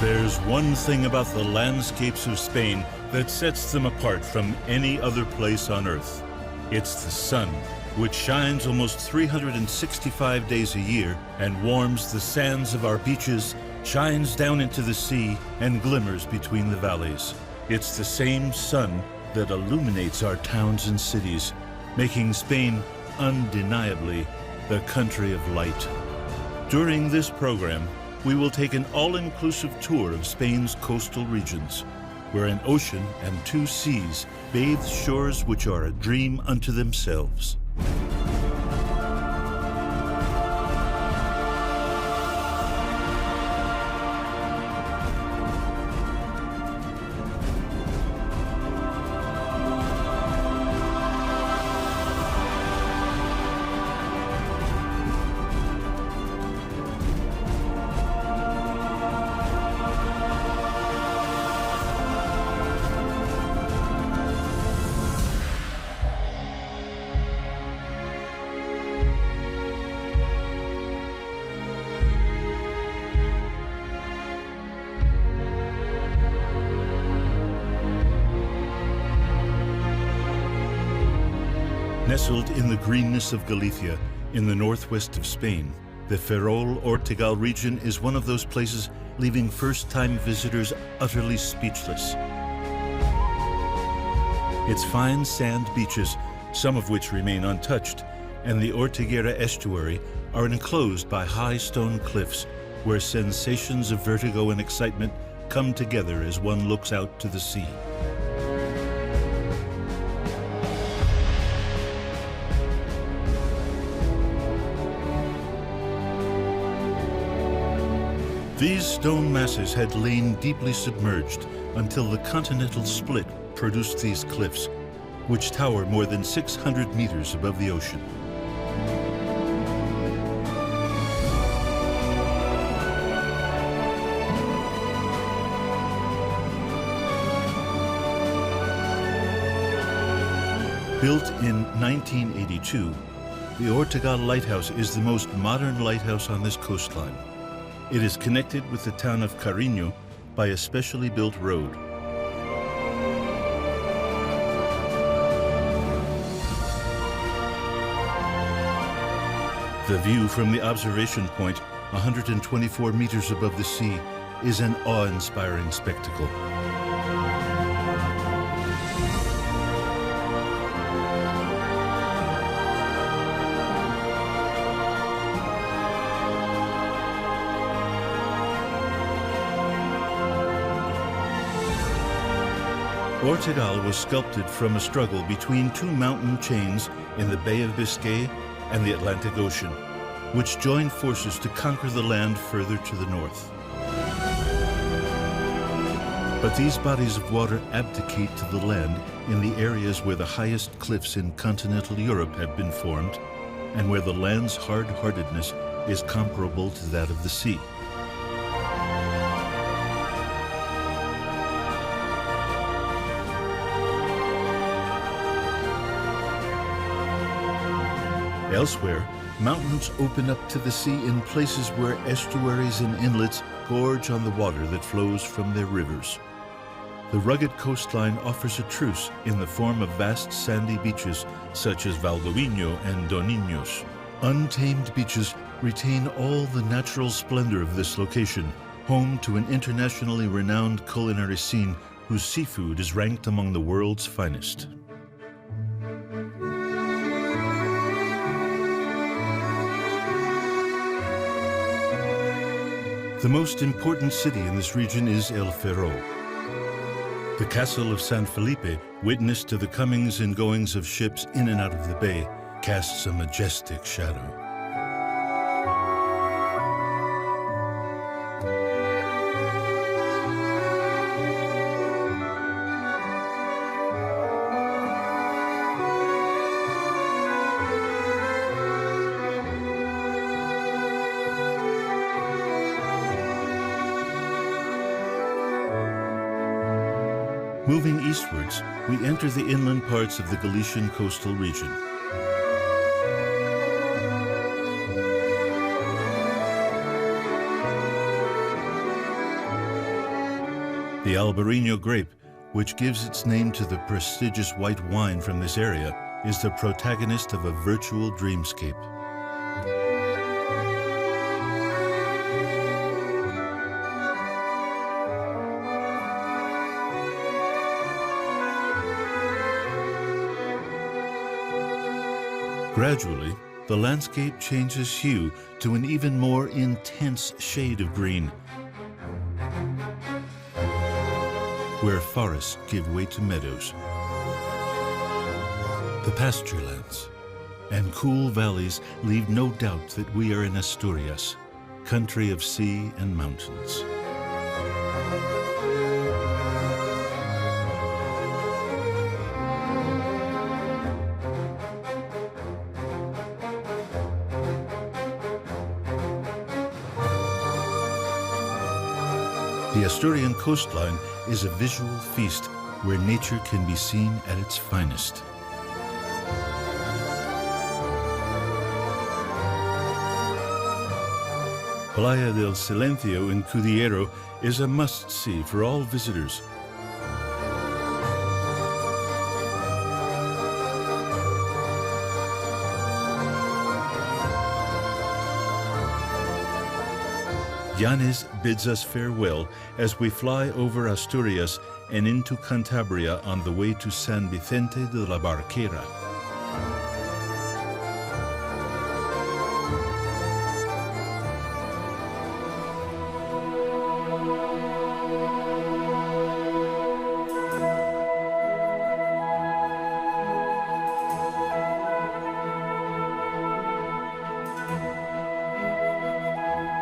There's one thing about the landscapes of Spain that sets them apart from any other place on Earth. It's the sun, which shines almost 365 days a year and warms the sands of our beaches, shines down into the sea, and glimmers between the valleys. It's the same sun that illuminates our towns and cities, making Spain undeniably the country of light. During this program, we will take an all-inclusive tour of Spain's coastal regions, where an ocean and two seas bathe shores which are a dream unto themselves. Nestled in the greenness of Galicia, in the northwest of Spain, the Ferrol-Ortegal region is one of those places leaving first-time visitors utterly speechless. Its fine sand beaches, some of which remain untouched, and the Ortiguera estuary are enclosed by high stone cliffs where sensations of vertigo and excitement come together as one looks out to the sea. These stone masses had lain deeply submerged until the continental split produced these cliffs, which tower more than 600 meters above the ocean. Built in 1982, the Ortegal Lighthouse is the most modern lighthouse on this coastline. It is connected with the town of Carreño by a specially built road. The view from the observation point, 124 meters above the sea, is an awe-inspiring spectacle. Ortegal was sculpted from a struggle between two mountain chains in the Bay of Biscay and the Atlantic Ocean, which joined forces to conquer the land further to the north. But these bodies of water abdicate to the land in the areas where the highest cliffs in continental Europe have been formed and where the land's hard-heartedness is comparable to that of the sea. Elsewhere, mountains open up to the sea in places where estuaries and inlets gorge on the water that flows from their rivers. The rugged coastline offers a truce in the form of vast sandy beaches such as Valdoviño and Doniños. Untamed beaches retain all the natural splendor of this location, home to an internationally renowned culinary scene whose seafood is ranked among the world's finest. The most important city in this region is El Ferrol. The castle of San Felipe, witness to the comings and goings of ships in and out of the bay, casts a majestic shadow. Moving eastwards, we enter the inland parts of the Galician coastal region. The Albarino grape, which gives its name to the prestigious white wine from this area, is the protagonist of a virtual dreamscape. Gradually, the landscape changes hue to an even more intense shade of green, where forests give way to meadows, the pasture lands, and cool valleys leave no doubt that we are in Asturias, country of sea and mountains. The Asturian coastline is a visual feast where nature can be seen at its finest. Playa del Silencio in Cudillero is a must-see for all visitors. Llanes bids us farewell as we fly over Asturias and into Cantabria on the way to San Vicente de la Barquera.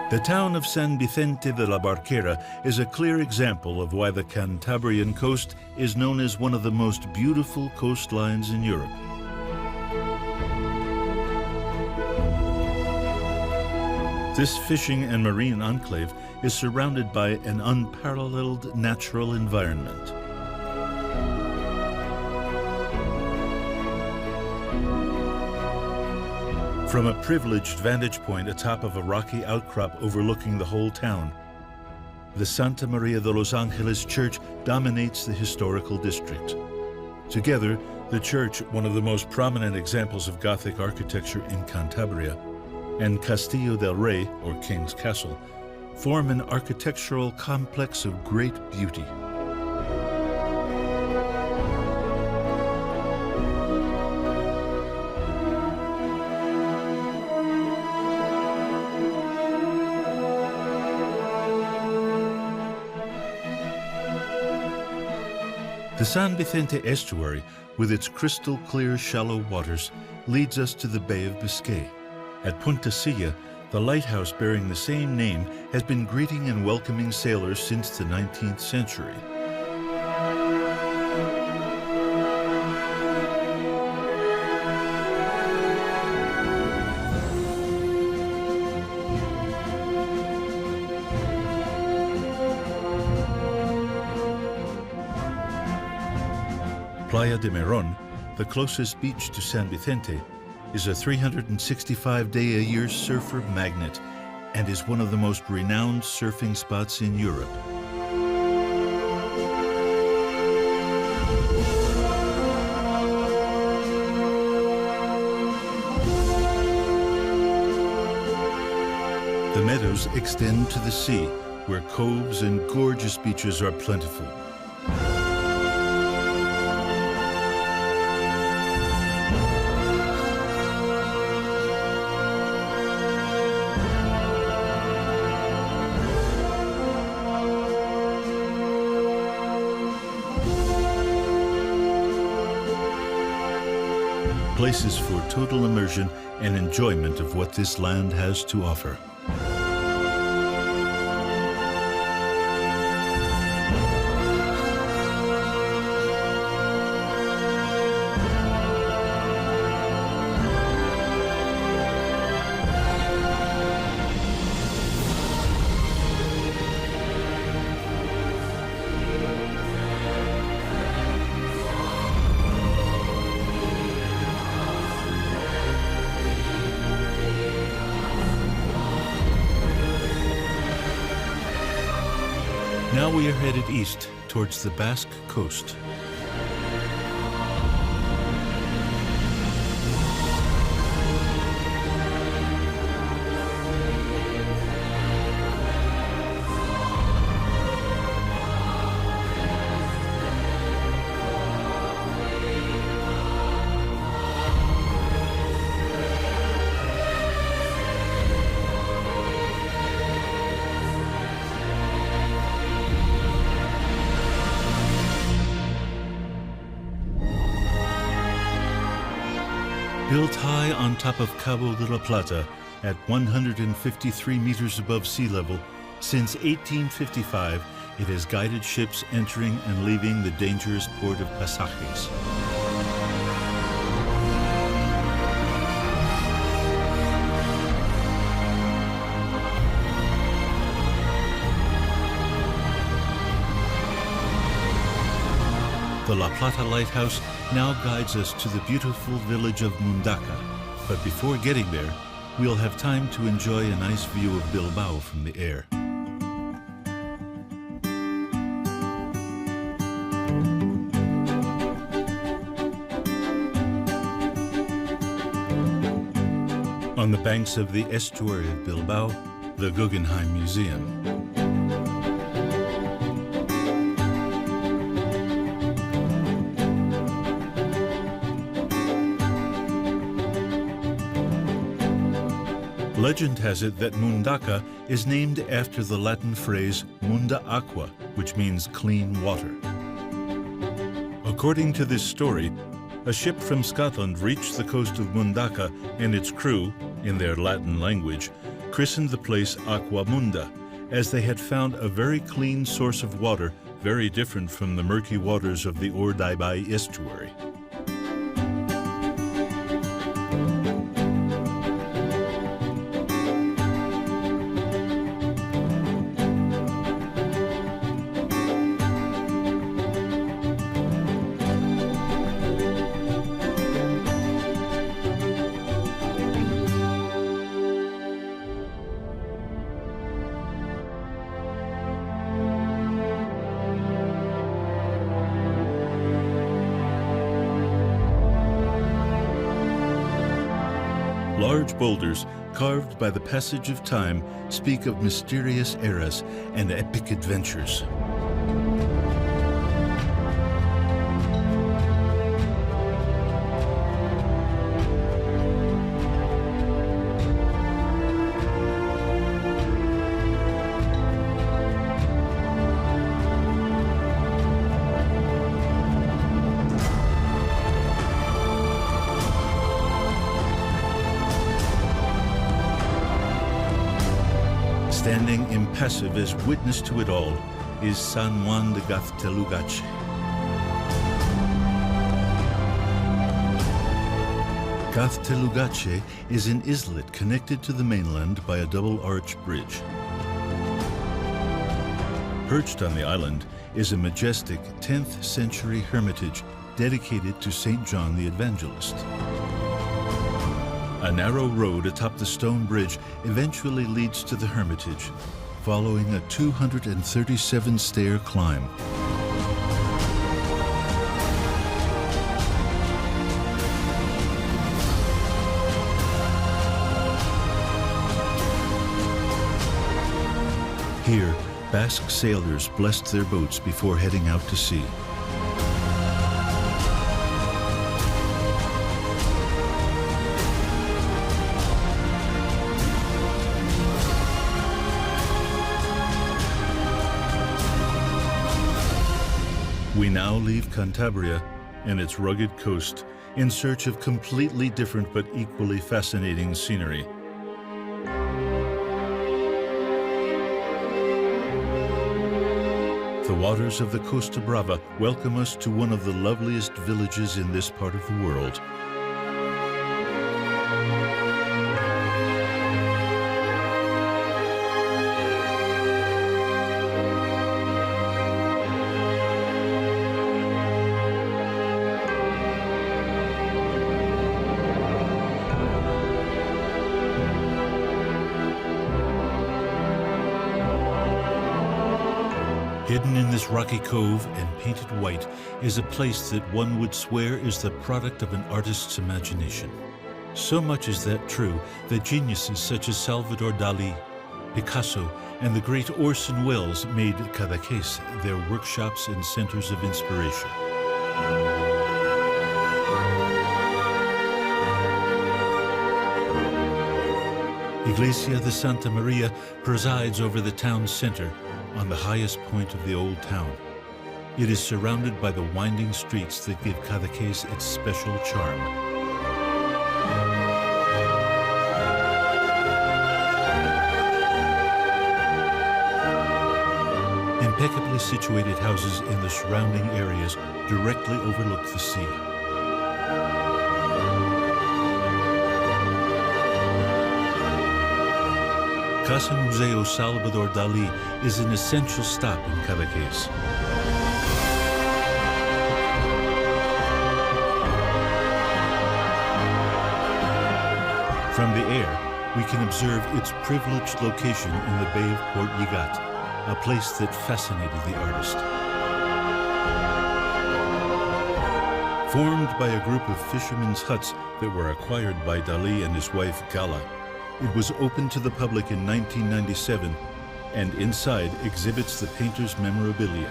The town of San Vicente de la Barquera is a clear example of why the Cantabrian coast is known as one of the most beautiful coastlines in Europe. This fishing and marine enclave is surrounded by an unparalleled natural environment. From a privileged vantage point atop of a rocky outcrop overlooking the whole town, the Santa Maria de los Angeles church dominates the historical district. Together, the church, one of the most prominent examples of Gothic architecture in Cantabria, and Castillo del Rey, or King's Castle, form an architectural complex of great beauty. The San Vicente estuary, with its crystal clear shallow waters, leads us to the Bay of Biscay. At Punta Silla, the lighthouse bearing the same name has been greeting and welcoming sailors since the 19th century. Playa de Meron, the closest beach to San Vicente, is a 365-day-a-year surfer magnet and is one of the most renowned surfing spots in Europe. The meadows extend to the sea, where coves and gorgeous beaches are plentiful. Places for total immersion and enjoyment of what this land has to offer. Now we are headed east towards the Basque coast. Built high on top of Cabo de la Plata at 153 meters above sea level, since 1855 it has guided ships entering and leaving the dangerous port of Pasajes. The La Plata Lighthouse now guides us to the beautiful village of Mundaca, but before getting there, we'll have time to enjoy a nice view of Bilbao from the air. On the banks of the estuary of Bilbao, the Guggenheim Museum. Legend has it that Mundaca is named after the Latin phrase munda aqua, which means clean water. According to this story, a ship from Scotland reached the coast of Mundaca, and its crew, in their Latin language, christened the place Aqua Munda, as they had found a very clean source of water, very different from the murky waters of the Urdaibai estuary. Large boulders, carved by the passage of time, speak of mysterious eras and epic adventures. Standing impassive as witness to it all is San Juan de Gaztelugatxe. Gaztelugatxe is an islet connected to the mainland by a double-arch bridge. Perched on the island is a majestic 10th century hermitage dedicated to St. John the Evangelist. A narrow road atop the stone bridge eventually leads to the hermitage, following a 237-stair climb. Here, Basque sailors blessed their boats before heading out to sea. We now leave Cantabria and its rugged coast in search of completely different but equally fascinating scenery. The waters of the Costa Brava welcome us to one of the loveliest villages in this part of the world. Hidden in this rocky cove and painted white is a place that one would swear is the product of an artist's imagination. So much is that true that geniuses such as Salvador Dali, Picasso, and the great Orson Welles made Cadaqués their workshops and centers of inspiration. Iglesia de Santa Maria presides over the town center on the highest point of the old town. It is surrounded by the winding streets that give Cadaqués its special charm. Impeccably situated houses in the surrounding areas directly overlook the sea. Casa Museo Salvador Dali is an essential stop in Cadaqués. From the air, we can observe its privileged location in the Bay of Port Lligat, a place that fascinated the artist. Formed by a group of fishermen's huts that were acquired by Dali and his wife Gala, it was opened to the public in 1997 and inside exhibits the painter's memorabilia.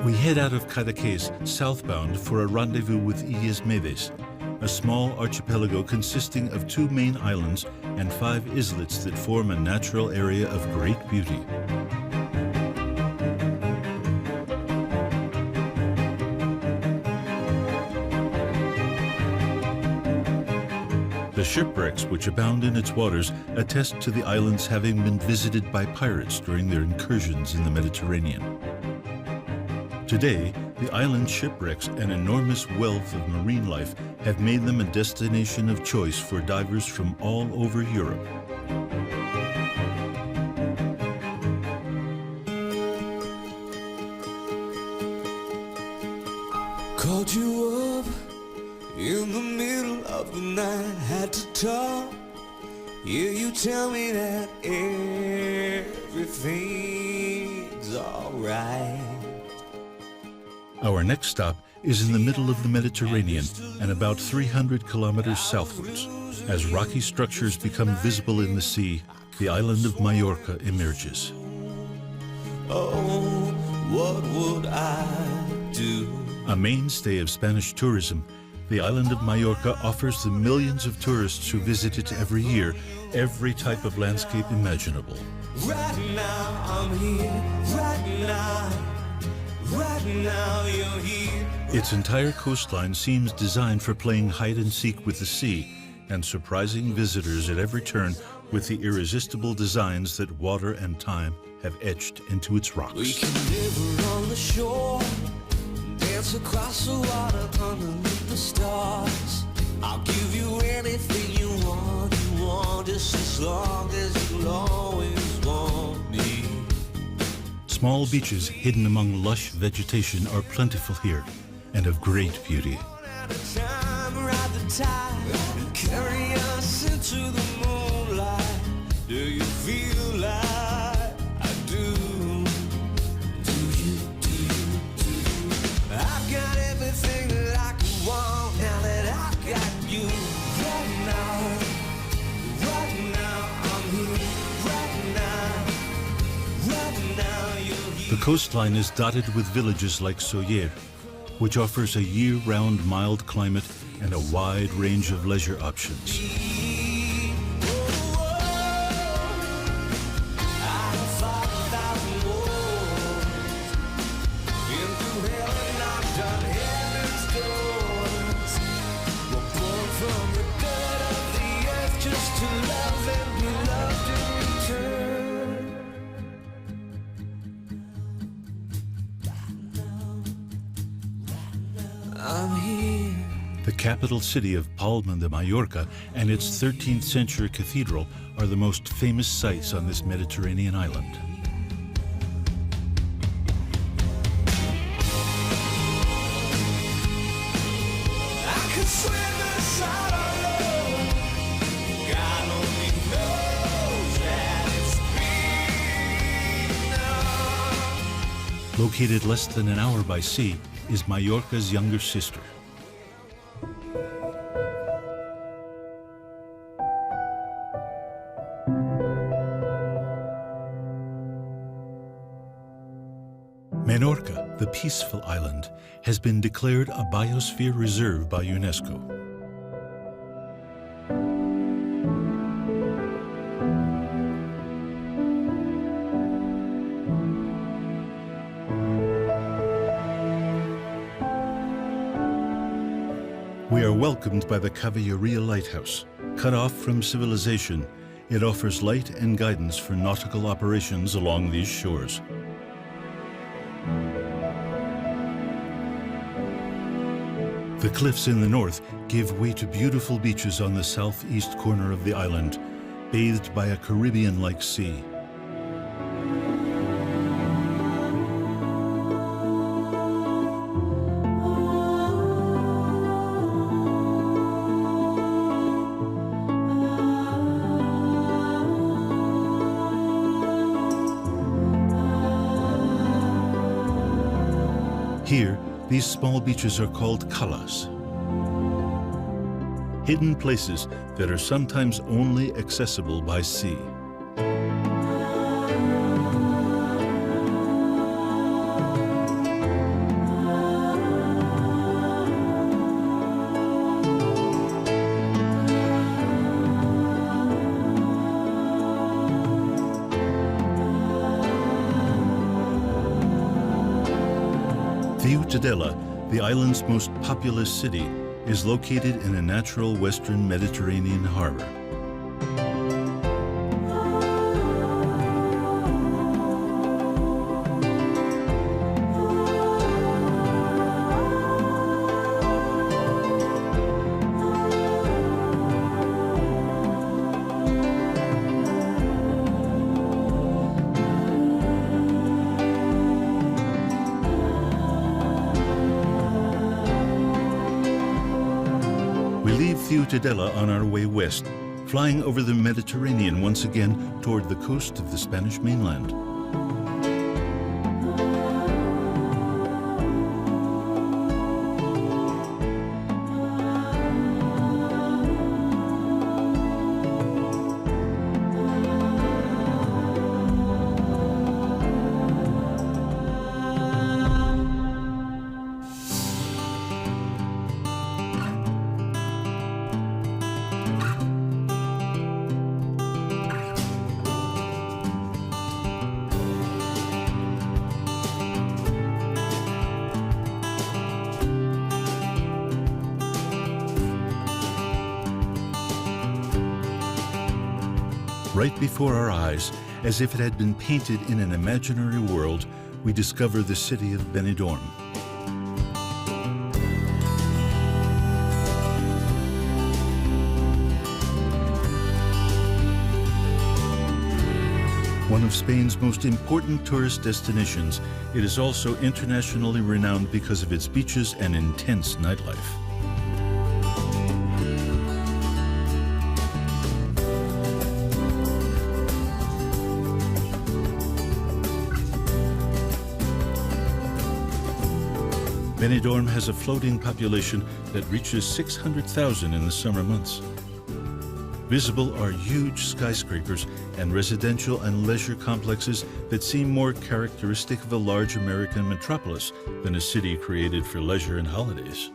We head out of Cadaqués southbound for a rendezvous with Ilhas, a small archipelago consisting of 2 main islands and 5 islets that form a natural area of great beauty. The shipwrecks which abound in its waters attest to the islands having been visited by pirates during their incursions in the Mediterranean. Today, the island shipwrecks and enormous wealth of marine life have made them a destination of choice for divers from all over Europe. Called you up in the middle of the night, had to talk. Yeah, you tell me that everything's alright. Our next stop is in the middle of the Mediterranean and about 300 kilometers southwards. As rocky structures become visible in the sea, the island of Mallorca emerges. Oh, what would I do? A mainstay of Spanish tourism, the island of Mallorca offers the millions of tourists who visit it every year every type of landscape imaginable. Right now I'm here, right now. Right now you're here. Its entire coastline seems designed for playing hide and seek with the sea and surprising visitors at every turn with the irresistible designs that water and time have etched into its rocks. We can live on the shore, dance across the water underneath the stars. I'll give you anything you want, just as long as you'll always want me. Small beaches hidden among lush vegetation are plentiful here and of great beauty. Carry us into the moonlight. Do you feel like I do? Do you? I've got everything that I could want now that I got you. Right now, I'm here. Right now, you're here. The coastline is dotted with villages like Soller, which offers a year-round mild climate and a wide range of leisure options. I'm here. The capital city of Palma de Mallorca and its 13th century cathedral are the most famous sights on this Mediterranean island. I could swim inside our love. God only knows that it's been. Located less than an hour by sea is Mallorca's younger sister. Menorca, the peaceful island, has been declared a biosphere reserve by UNESCO. We are welcomed by the Cavalleria Lighthouse. Cut off from civilization, it offers light and guidance for nautical operations along these shores. The cliffs in the north give way to beautiful beaches on the southeast corner of the island, bathed by a Caribbean-like sea. Here, these small beaches are called calas, hidden places that are sometimes only accessible by sea. Ciutadella, the island's most populous city, is located in a natural western Mediterranean harbor. Ciutadella on our way west, flying over the Mediterranean once again toward the coast of the Spanish mainland. Right before our eyes, as if it had been painted in an imaginary world, we discover the city of Benidorm. One of Spain's most important tourist destinations, it is also internationally renowned because of its beaches and intense nightlife. Benidorm has a floating population that reaches 600,000 in the summer months. Visible are huge skyscrapers and residential and leisure complexes that seem more characteristic of a large American metropolis than a city created for leisure and holidays.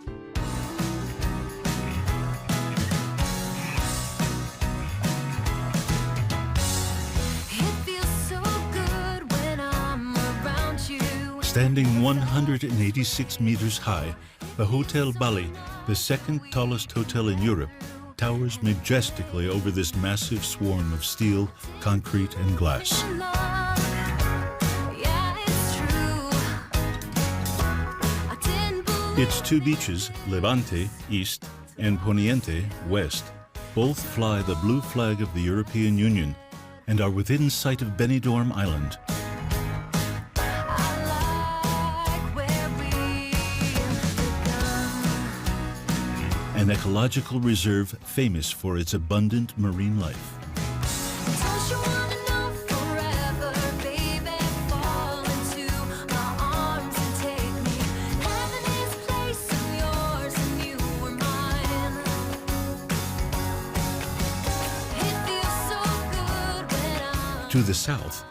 Standing 186 meters high, the Hotel Bali, the second tallest hotel in Europe, towers majestically over this massive swarm of steel, concrete, and glass. Its two beaches, Levante, east, and Poniente, west, both fly the blue flag of the European Union and are within sight of Benidorm Island. An ecological reserve famous for its abundant marine life. To the south,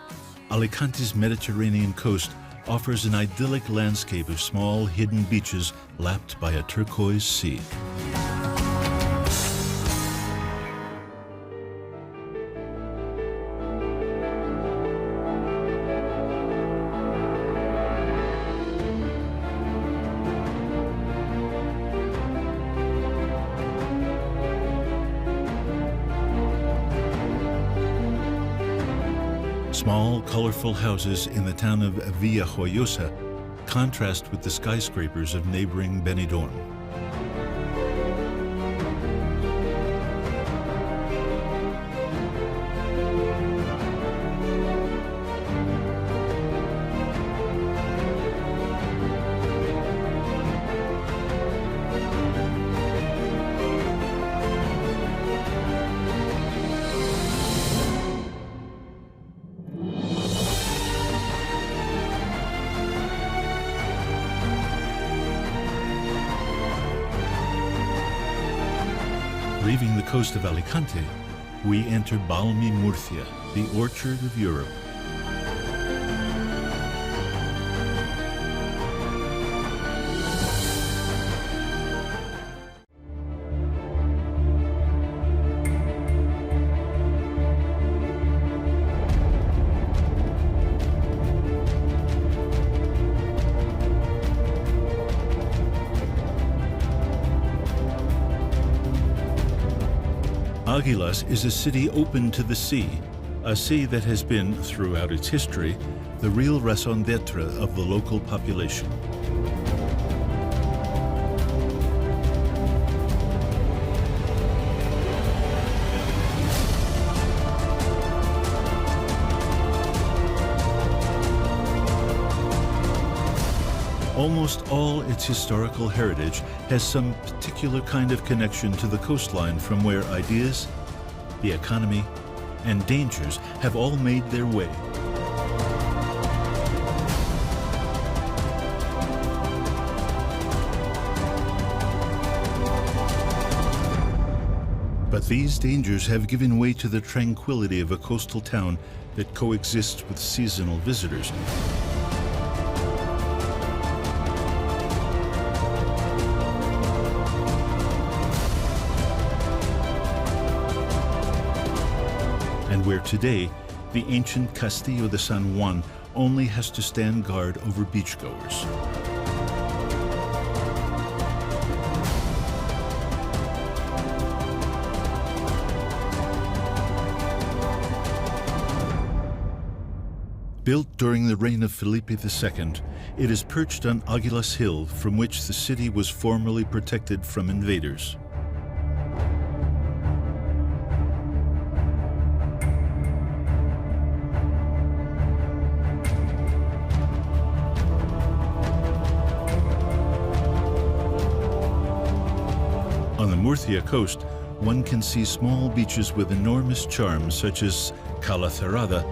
Alicante's Mediterranean coast offers an idyllic landscape of small hidden beaches lapped by a turquoise sea. Small, colorful houses in the town of Villajoyosa contrast with the skyscrapers of neighboring Benidorm. Leaving the coast of Alicante, we enter Balmy Murcia, the orchard of Europe. Águilas is a city open to the sea, a sea that has been, throughout its history, the real raison d'etre of the local population. Almost all its historical heritage has some particular kind of connection to the coastline from where ideas, the economy, and dangers have all made their way. But these dangers have given way to the tranquility of a coastal town that coexists with seasonal visitors. And where today, the ancient Castillo de San Juan only has to stand guard over beachgoers. Built during the reign of Felipe II, it is perched on Águilas Hill, from which the city was formerly protected from invaders. On the Murcia coast, one can see small beaches with enormous charm, such as Cala Cerrada,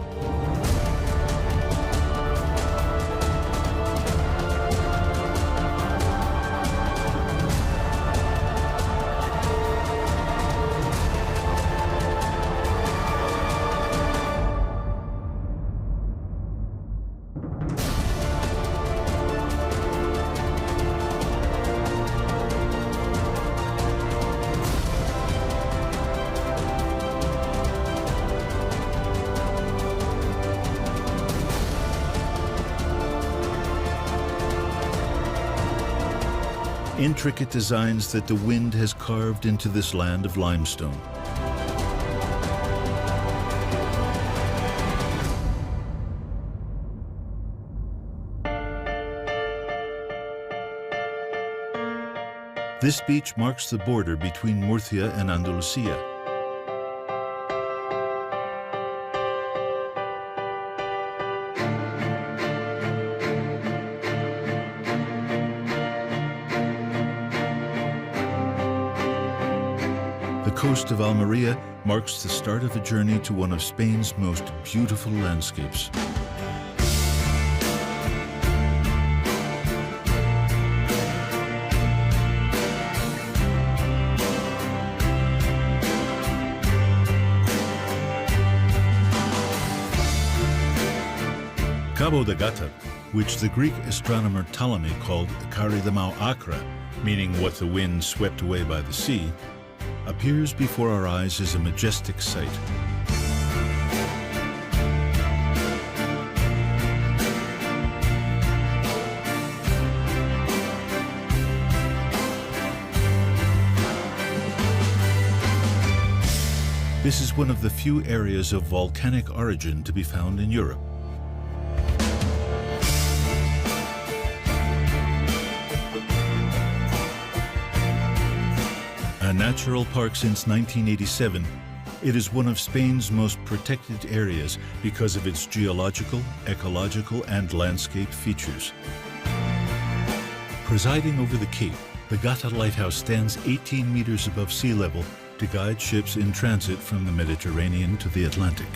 intricate designs that the wind has carved into this land of limestone. This beach marks the border between Murcia and Andalusia. The coast of Almeria marks the start of a journey to one of Spain's most beautiful landscapes. Cabo de Gata, which the Greek astronomer Ptolemy called Karidamau Akra, meaning what the wind swept away by the sea, appears before our eyes as a majestic sight. This is one of the few areas of volcanic origin to be found in Europe. A natural park since 1987, it is one of Spain's most protected areas because of its geological, ecological, and landscape features. Presiding over the cape, the Gata Lighthouse stands 18 meters above sea level to guide ships in transit from the Mediterranean to the Atlantic.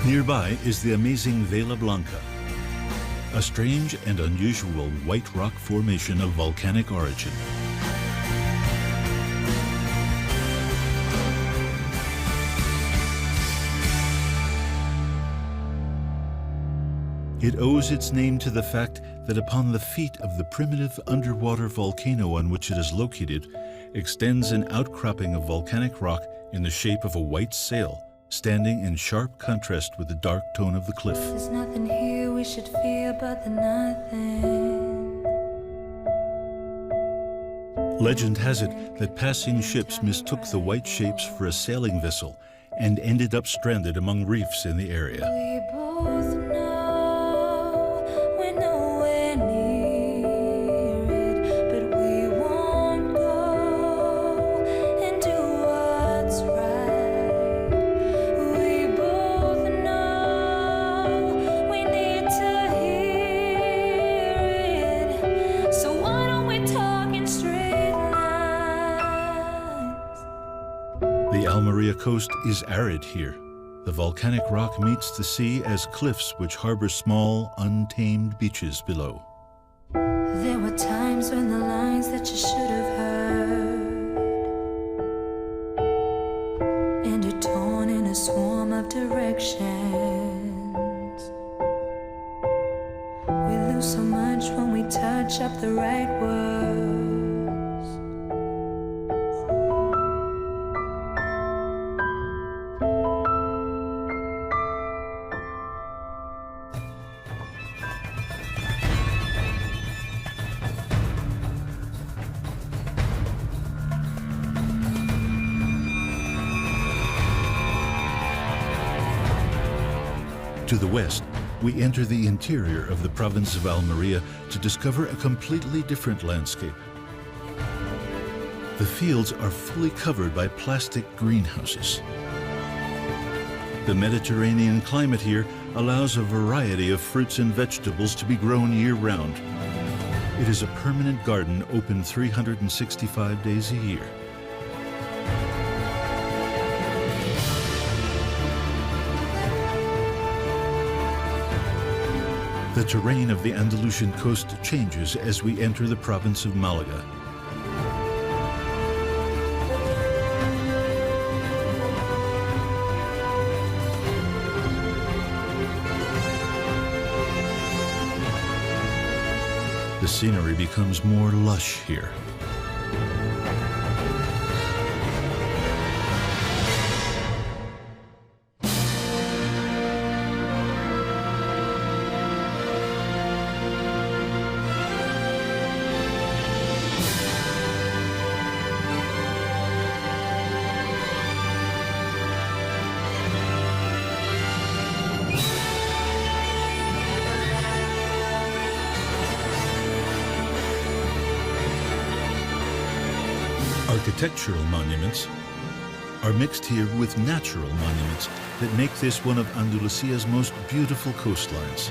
Nearby is the amazing Vela Blanca, a strange and unusual white rock formation of volcanic origin. It owes its name to the fact that upon the feet of the primitive underwater volcano on which it is located extends an outcropping of volcanic rock in the shape of a white sail, standing in sharp contrast with the dark tone of the cliff. There's nothing here we should fear but the nothing. Legend has it that passing ships mistook the white shapes for a sailing vessel and ended up stranded among reefs in the area. We both know we're nowhere near it, but we won't go and do what's right. We both know we need to hear it, so why don't we talk in straight lines? The Almeria coast is arid here. The volcanic rock meets the sea as cliffs which harbor small, untamed beaches below. There were times when the lines that you should have heard ended torn in a swarm of directions. We lose so much when we touch up the right words. To the west, we enter the interior of the province of Almeria to discover a completely different landscape. The fields are fully covered by plastic greenhouses. The Mediterranean climate here allows a variety of fruits and vegetables to be grown year-round. It is a permanent garden open 365 days a year. The terrain of the Andalusian coast changes as we enter the province of Malaga. The scenery becomes more lush here. architectural monuments are mixed here with natural monuments that make this one of Andalusia's most beautiful coastlines.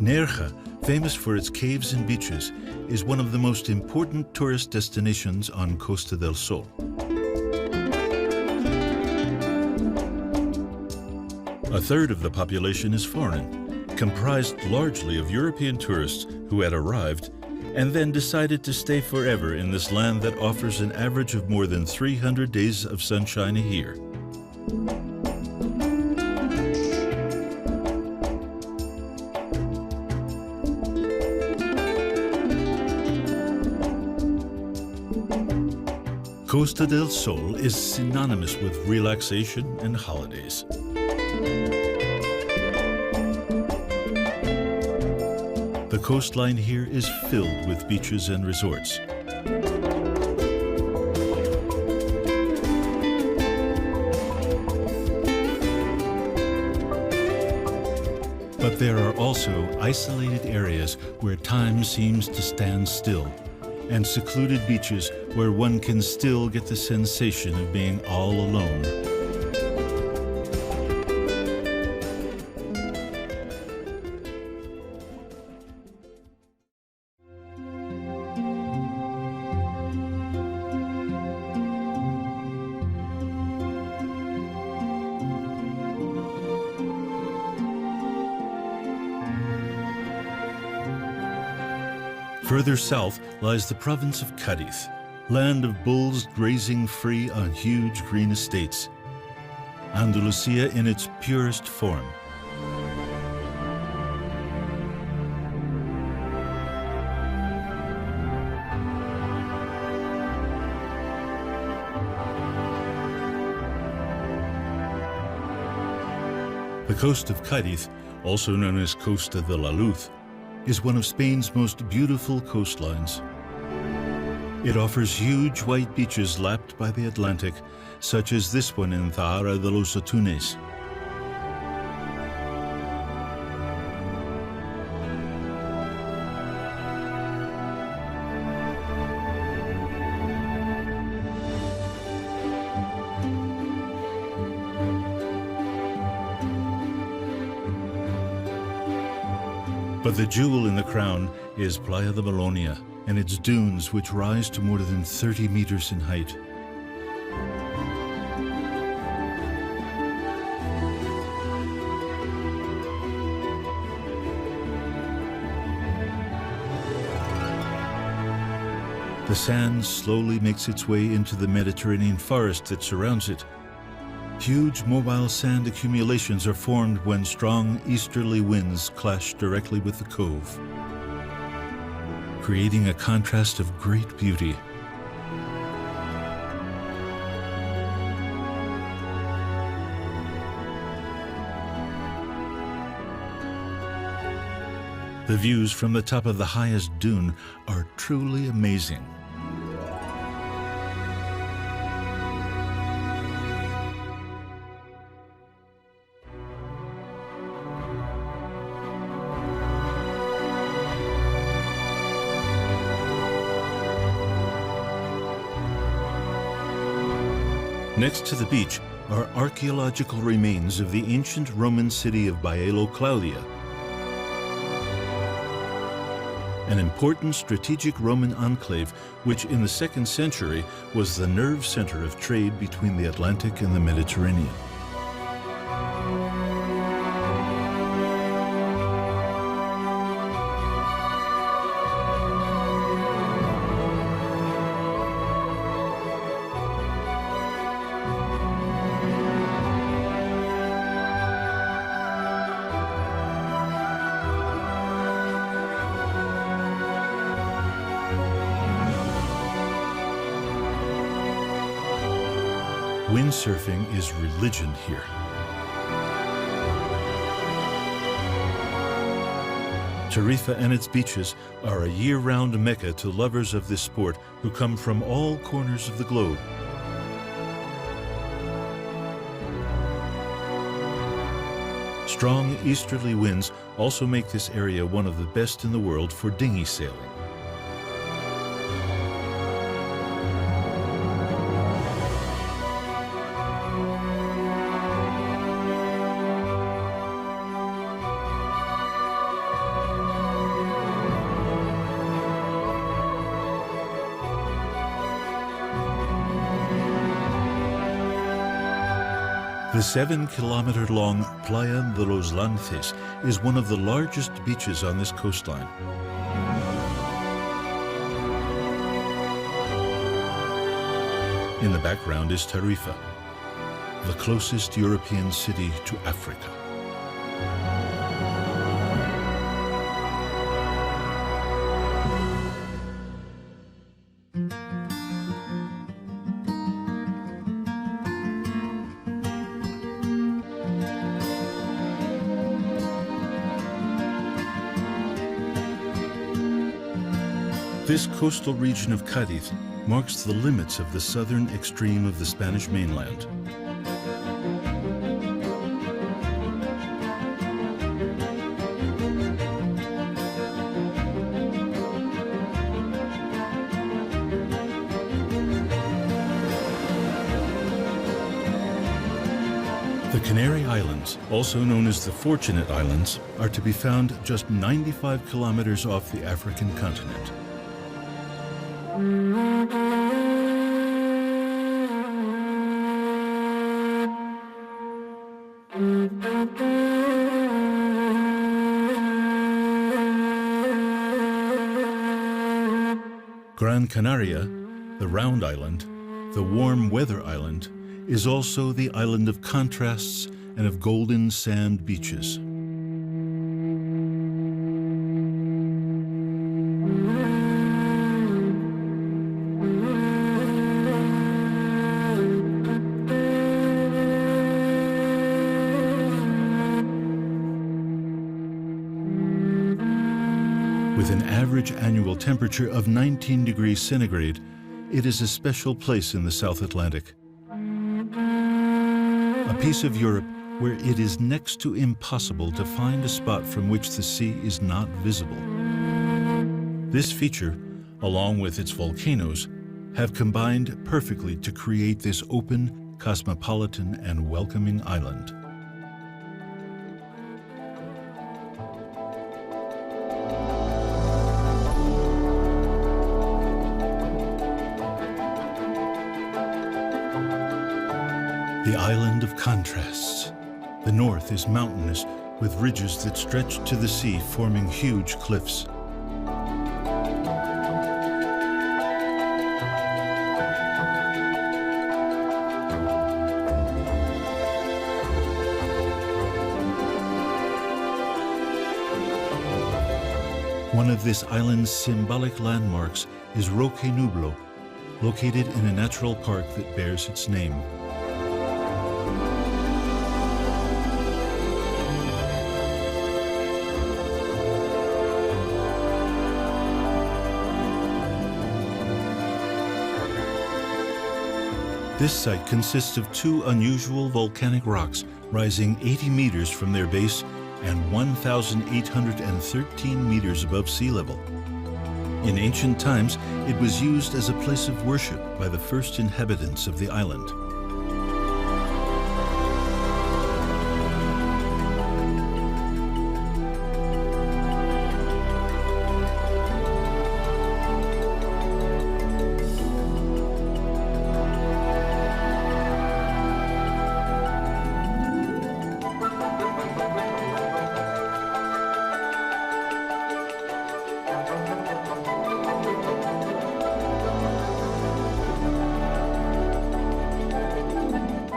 Nerja, famous for its caves and beaches, is one of the most important tourist destinations on Costa del Sol. A third of the population is foreign, comprised largely of European tourists who had arrived and then decided to stay forever in this land that offers an average of more than 300 days of sunshine a year. Costa del Sol is synonymous with relaxation and holidays. The coastline here is filled with beaches and resorts. But there are also isolated areas where time seems to stand still, and secluded beaches where one can still get the sensation of being all alone. Further south lies the province of Cádiz, land of bulls grazing free on huge green estates. Andalusia in its purest form. The coast of Cádiz, also known as Costa de la Luz, is one of Spain's most beautiful coastlines. It offers huge white beaches lapped by the Atlantic, such as this one in Zahara de los Atunes. But the jewel in the crown is Playa de Bolonia and its dunes, which rise to more than 30 meters in height. The sand slowly makes its way into the Mediterranean forest that surrounds it. Huge mobile sand accumulations are formed when strong easterly winds clash directly with the cove, creating a contrast of great beauty. The views from the top of the highest dune are truly amazing. Next to the beach are archaeological remains of the ancient Roman city of Baelo Claudia, an important strategic Roman enclave which in the 2nd century was the nerve center of trade between the Atlantic and the Mediterranean. Windsurfing is religion here. Tarifa and its beaches are a year-round mecca to lovers of this sport who come from all corners of the globe. Strong easterly winds also make this area one of the best in the world for dinghy sailing. The 7-kilometer-long Playa de los Lances is one of the largest beaches on this coastline. In the background is Tarifa, the closest European city to Africa. This coastal region of Cádiz marks the limits of the southern extreme of the Spanish mainland. The Canary Islands, also known as the Fortunate Islands, are to be found just 95 kilometers off the African continent. Gran Canaria, the round island, the warm weather island, is also the island of contrasts and of golden sand beaches. With an average annual temperature of 19 degrees centigrade, it is a special place in the South Atlantic. A piece of Europe where it is next to impossible to find a spot from which the sea is not visible. This feature, along with its volcanoes, have combined perfectly to create this open, cosmopolitan, and welcoming island. The island of contrasts. The north is mountainous, with ridges that stretch to the sea, forming huge cliffs. One of this island's symbolic landmarks is Roque Nublo, located in a natural park that bears its name. This site consists of two unusual volcanic rocks rising 80 meters from their base and 1,813 meters above sea level. In ancient times, it was used as a place of worship by the first inhabitants of the island.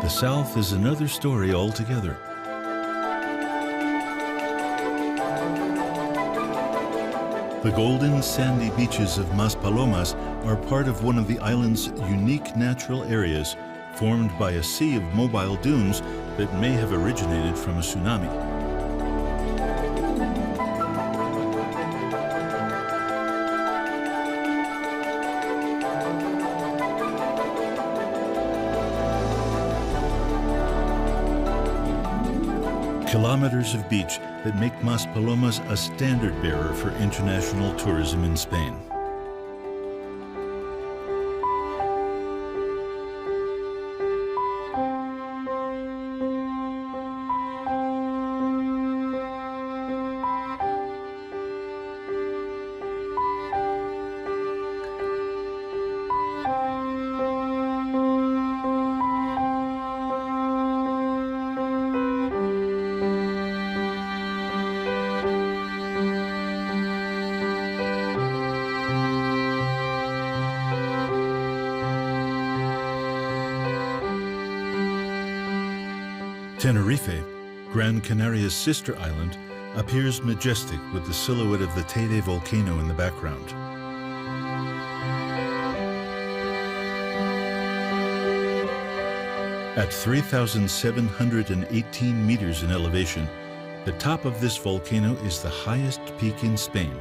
The south is another story altogether. The golden sandy beaches of Maspalomas are part of one of the island's unique natural areas, formed by a sea of mobile dunes that may have originated from a tsunami. Kilometers of beach that make Maspalomas a standard bearer for international tourism in Spain. Tenerife, Gran Canaria's sister island, appears majestic with the silhouette of the Teide volcano in the background. At 3,718 meters in elevation, the top of this volcano is the highest peak in Spain.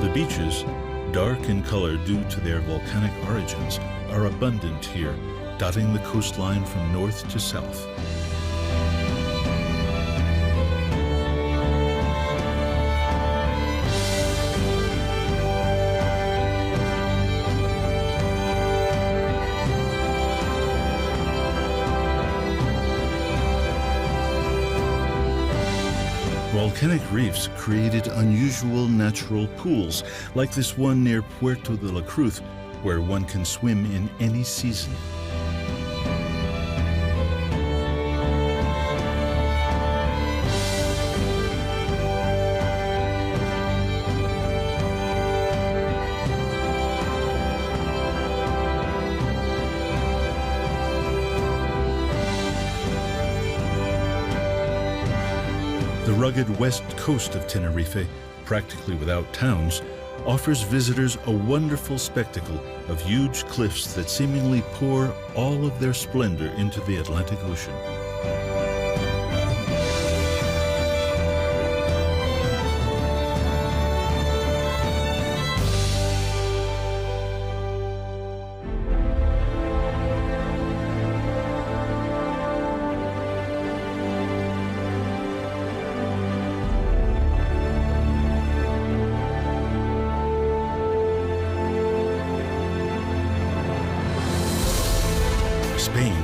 The beaches, dark in color due to their volcanic origins, are abundant here, dotting the coastline from north to south. Volcanic reefs created unusual natural pools, like this one near Puerto de la Cruz, where one can swim in any season. The rugged west coast of Tenerife, practically without towns, offers visitors a wonderful spectacle of huge cliffs that seemingly pour all of their splendor into the Atlantic Ocean. Spain,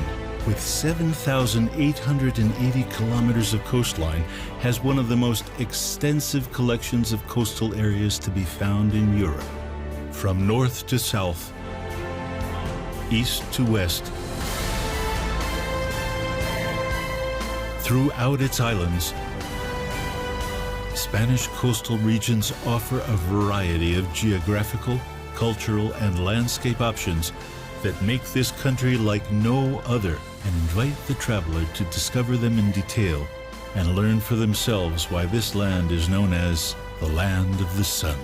with 7,880 kilometers of coastline, has one of the most extensive collections of coastal areas to be found in Europe. From north to south, east to west, throughout its islands, Spanish coastal regions offer a variety of geographical, cultural, and landscape options that make this country like no other and invite the traveler to discover them in detail and learn for themselves why this land is known as the Land of the Sun.